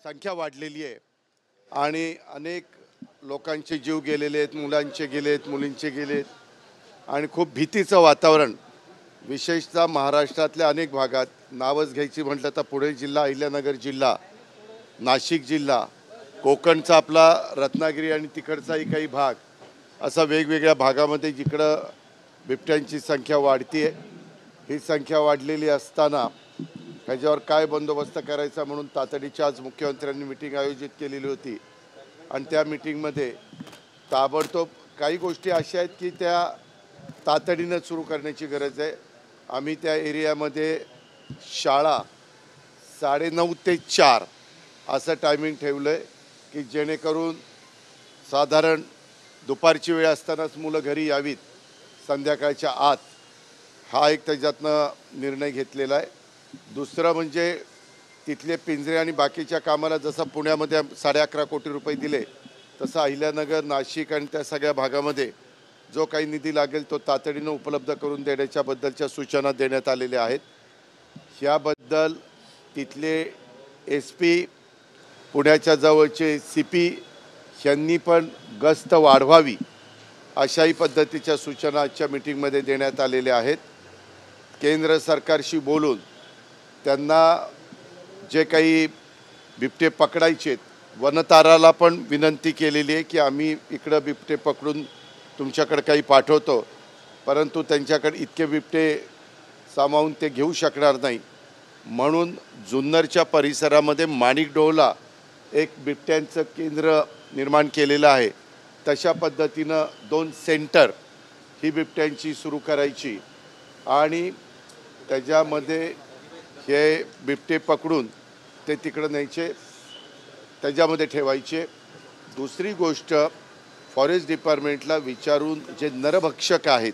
संख्या वाढलेली आहे आणि अनेक लोकांचे जीव गेलेले आहेत, मुलांचे गेलेत, मुलींचे गेलेत आणि खूप भीतीचं वातावरण विशेषतः महाराष्ट्रातल्या अनेक भागात नावच घ्यायची म्हटलं तर पुणे जिल्हा, अहिल्यानगर जिल्हा, नाशिक जिल्हा, कोकणचा आपला रत्नागिरी आणि तिकडचाही काही भाग असा वेगवेगळ्या भागामध्ये जिकडं बिबट्यांची संख्या वाढते आहे। ही संख्या वाढलेली असताना ह्याच्यावर काय बंदोबस्त करायचा म्हणून तातडीची आज मुख्यमंत्र्यांनी मीटिंग आयोजित केलेली होती आणि त्या मीटिंगमध्ये ताबडतोब काही गोष्टी अशा आहेत की त्या तातडीनं सुरू करण्याची गरज आहे। आम्ही त्या एरियामध्ये शाळा 9:30 ते 4 असं टायमिंग ठेवलं आहे की जेणेकरून साधारण दुपारची वेळ असतानाच मुलं घरी यावीत संध्याकाळच्या आत, हा एक त्याच्यातनं निर्णय घेतलेला आहे। दुसरं म्हणजे तिथले पिंजरे आणि बाकीच्या कामाला जसं पुण्यामध्ये 11.5 कोटी रुपये दिले तसं अहिल्यानगर, नाशिक आणि त्या सगळ्या भागामध्ये जो काही निधी लागेल तो तातडीनं उपलब्ध करून देण्याच्याबद्दलच्या सूचना देण्यात आलेल्या आहेत। ह्याबद्दल तिथले SP, पुण्याच्या जवळचे CP यांनी पण गस्त वाढवावी अशाही पद्धतीच्या सूचना आजच्या मीटिंगमध्ये देण्यात आलेल्या आहेत। केंद्र सरकारशी बोलून त्यांना जे काही बिबटे पकडायचे वनताराला पण विनंती केलेली आहे की आम्ही इकडं बिबटे पकडून तुमच्याकडे काही पाठवतो, परंतु त्यांच्याकडे इतके बिबटे सामावून ते घेऊ शकणार नाही, म्हणून जुन्नरच्या परिसरामध्ये माणिकडोहला एक बिबट्यांचं केंद्र निर्माण केलेलं आहे। तशा पद्धतीनं 2 सेंटर ही बिबट्यांची सुरू करायची आणि त्याच्यामध्ये हे बिबटे पकडून ते तिकडं न्यायचे, त्याच्यामध्ये ठेवायचे। दुसरी गोष्ट, फॉरेस्ट डिपार्टमेंटला विचारून जे नरभक्षक आहेत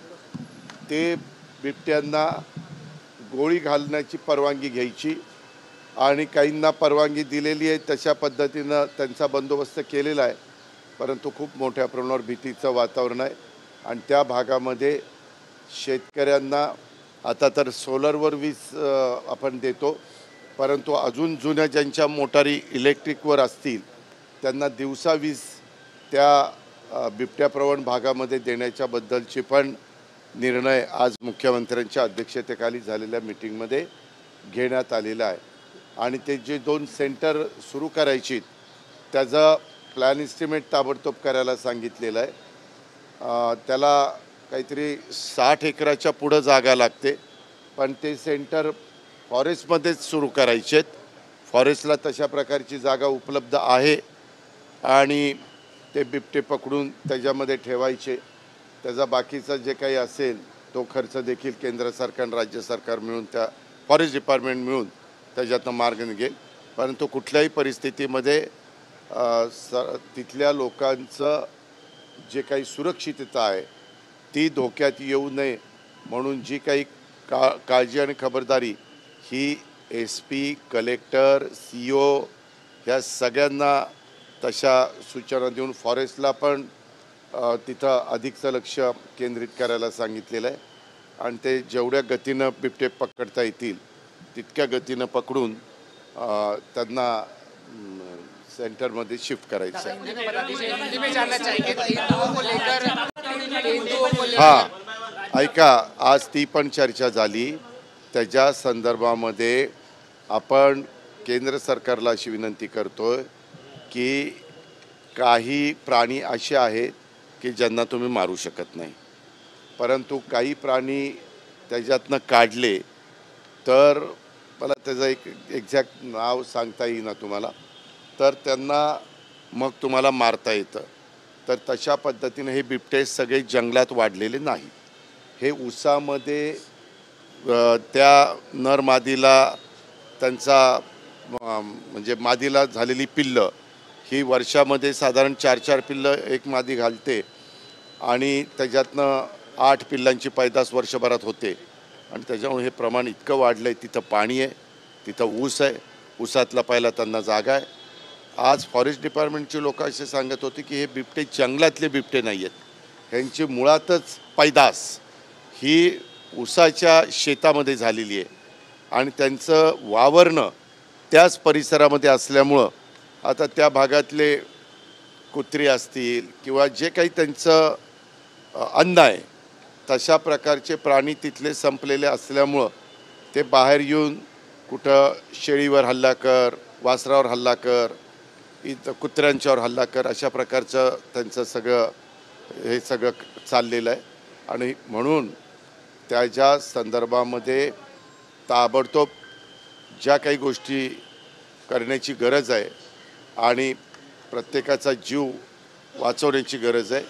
ते बिबट्यांना गोळी घालण्याची परवानगी घ्यायची आणि काहींना परवानगी दिलेली आहे, तशा पद्धतीनं त्यांचा बंदोबस्त केलेला आहे, परंतु खूप मोठ्या प्रमाणावर भीतीचं वातावरण आहे। आणि त्या भागामध्ये शेतकऱ्यांना आता तर सोलरवर वीज आपण देतो, परंतु अजून जुन्या ज्यांच्या मोटारी इलेक्ट्रिकवर असतील त्यांना दिवसा वीज त्या बिबट्याप्रवण भागामध्ये देण्याच्याबद्दलची पण निर्णय आज मुख्यमंत्र्यांच्या अध्यक्षतेखाली झालेल्या मीटिंगमध्ये घेण्यात आलेला आहे। आणि ते जे 2 सेंटर सुरू करायची त्याचा प्लॅन इस्टिमेट ताबडतोब करायला सांगितलेलं आहे। त्याला काहीतरी 60 एकराच्या पुढं जागा लागते, पण ते सेंटर फॉरेस्टमध्येच सुरू करायचे आहेत। फॉरेस्टला तशा प्रकारची जागा उपलब्ध आहे आणि ते बिबटे पकडून त्याच्यामध्ये ठेवायचे। त्याचा बाकीचा जे काही असेल तो खर्च देखील केंद्र सरकार आणि राज्य सरकार मिळून, त्या फॉरेस्ट डिपार्टमेंट मिळून त्याच्यातनं मार्ग निघेल। परंतु कुठल्याही परिस्थितीमध्ये तिथल्या लोकांचं जे काही सुरक्षितता आहे ती धोक्यात येऊ नये म्हणून जी काही काळजी आणि खबरदारी ही SP, कलेक्टर, CO ह्या सगळ्यांना तशा सूचना देऊन फॉरेस्टला पण तिथं अधिकचं लक्ष केंद्रित करायला सांगितलेलं आहे आणि ते जेवढ्या गतीनं बिबटे पकडता येतील तितक्या गतीनं पकडून त्यांना सेंटरमध्ये शिफ्ट करायचं आहे। हां, ऐका, आज ती पण चर्चा झाली। त्याच्या संदर्भामध्ये आपण केंद्र सरकारला अशी विनंती करतोय की काही प्राणी असे आहेत की ज्यांना तुम्ही मारू शकत नाही, परंतु काही प्राणी त्याच्यातनं काढले तर मला त्याचं एक एक्झॅक्ट नाव सांगता येईना तुम्हाला, तर त्यांना मग तुम्हाला मारता येतं। तर तशा पद्धतीने हे बिबटे सगळे जंगलात वाढलेले नाही, हे ऊसामध्ये त्या नर मादीला त्यांचा म्हणजे मादीला झालेली पिल्लं ही वर्षामध्ये साधारण 4-4 पिल्लं एक मादी घालते आणि त्याच्यातनं 8 पिल्लांची पैदास वर्षभरात होते आणि त्याच्यामुळे हे प्रमाण इतकं वाढलं आहे। तिथं पाणी आहे, तिथं ऊस आहे, ऊसातला पहिला त्यांना जागा आहे। आज फॉरेस्ट डिपार्टमेंटचे लोक असे सांगत होते की हे बिबटे जंगलातले बिबटे नाही आहेत, ह्यांची मुळातच पैदास ही ऊसाच्या शेतामध्ये झालेली आहे आणि त्यांचं वावरणं त्याच परिसरामध्ये असल्यामुळं आता त्या भागातले कुत्री असतील किंवा जे काही त्यांचं अन्न आहे तशा प्रकारचे प्राणी तिथले संपलेले असल्यामुळं ते बाहेर येऊन कुठं शेळीवर हल्ला कर, वासरावर हल्ला कर, इथं कुत्र्यांच्यावर हल्ला कर, अशा प्रकारचं त्यांचं हे सगळं चाललेलं आहे. आणि म्हणून त्याच्या संदर्भामध्ये ताबडतोब ज्या काही गोष्टी करण्याची गरज आहे आणि प्रत्येकाचा जीव वाचवण्याची गरज आहे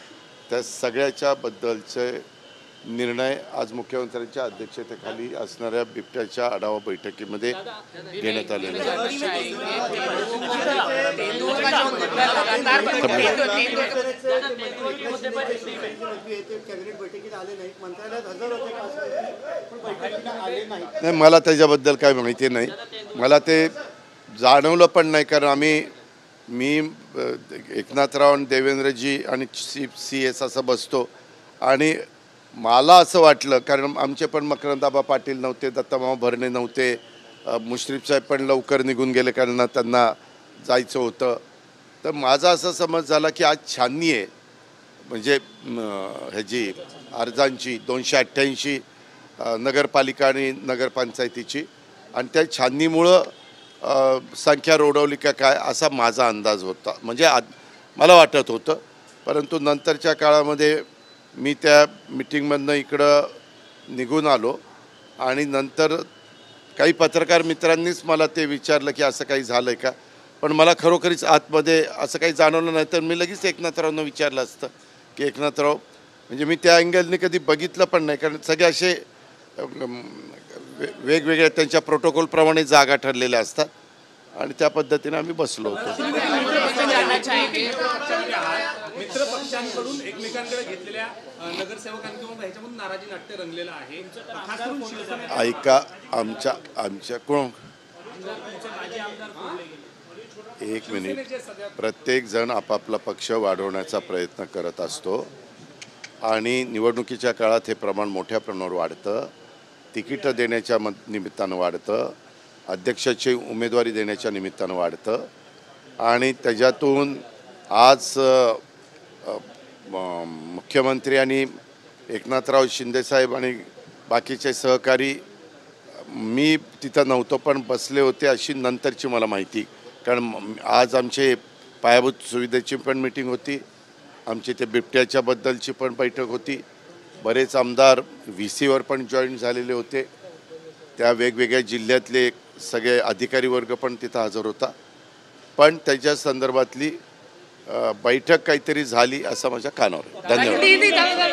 त्या सगळ्याच्या बद्दलचे निर्णय आज मुख्यमंत्र्यांच्या अध्यक्षतेखाली असणाऱ्या बिबट्याच्या आढावा बैठकीमध्ये घेण्यात आलेले आहे. नाही, मला त्याच्याबद्दल काय माहिती नाही. मला ते जाणवलं पण नाही, कारण मी एकनाथराव आणि देवेंद्रजी आणि CS असं बसतो आणि मला असं वाटलं, कारण आमचे पण मकरंदाबा पाटील नव्हते, दत्तामामा भरणे नव्हते, मुश्रीफ साहेब पण लवकर निघून गेले कारण त्यांना जायचं होतं. तर माझा असा समज झाला की आज छाननी आहे, म्हणजे ह्याची अर्जांची 288 नगरपालिका आणि नगरपंचायतीची, आणि त्या छाननीमुळं संख्या रोडवली का काय असा माझा अंदाज होता, म्हणजे मला वाटत होतं. परंतु नंतरच्या काळामध्ये मी त्या मिटिंगमधनं इकडं निघून आलो आणि नंतर काही पत्रकार मित्रांनीच मला ते विचारलं की असं काही झालं आहे का, पण मला खरोखरीच आतमध्ये असं काही जाणवलं नाही. तर मी लगेच एकनाथरावनं विचारलं असतं की एकनाथराव, म्हणजे मी त्या अँगलने कधी बघितलं पण नाही, कारण सगळे असे वेगवेगळ्या त्यांच्या प्रोटोकॉलप्रमाणे जागा ठरलेल्या असतात आणि त्या पद्धतीने आम्ही बसलो होतो. मित्र पक्षांकडून एकमेकांकडे घेतलेल्या नगरसेवकांकडून ह्याच्यामधून नाराजी नाट्य रंगलेलं आहे. ऐका, आमच्या कोण, एक मिनिट, प्रत्येक जण आपापला पक्ष वाढवण्याचा प्रयत्न करत असतो आणि निवडणुकीच्या काळात हे प्रमाण मोठ्या प्रमाणावर वाढतं. तिकीटं देण्याच्या निमित्तानं वाढतं, अध्यक्षाची उमेदवारी देण्याच्या निमित्तानं वाढतं आणि त्याच्यातून आज मुख्यमंत्री आणि एकनाथराव शिंदेसाहेब आणि बाकीचे सहकारी, मी तिथं नव्हतो पण बसले होते अशी नंतरची मला माहिती, कारण आज आमचे पायाभूत सुविधेची पण मीटिंग होती, आमची ते बिबट्याच्याबद्दलची पण बैठक होती, बरेच आमदार VCवर पण जॉईन झालेले होते, त्या वेगवेगळ्या जिल्ह्यातले सगळे अधिकारी वर्ग पण तिथं हजर होता. पण त्याच्या संदर्भातली बैठक काहीतरी झाली असं माझ्या कानावर. धन्यवाद.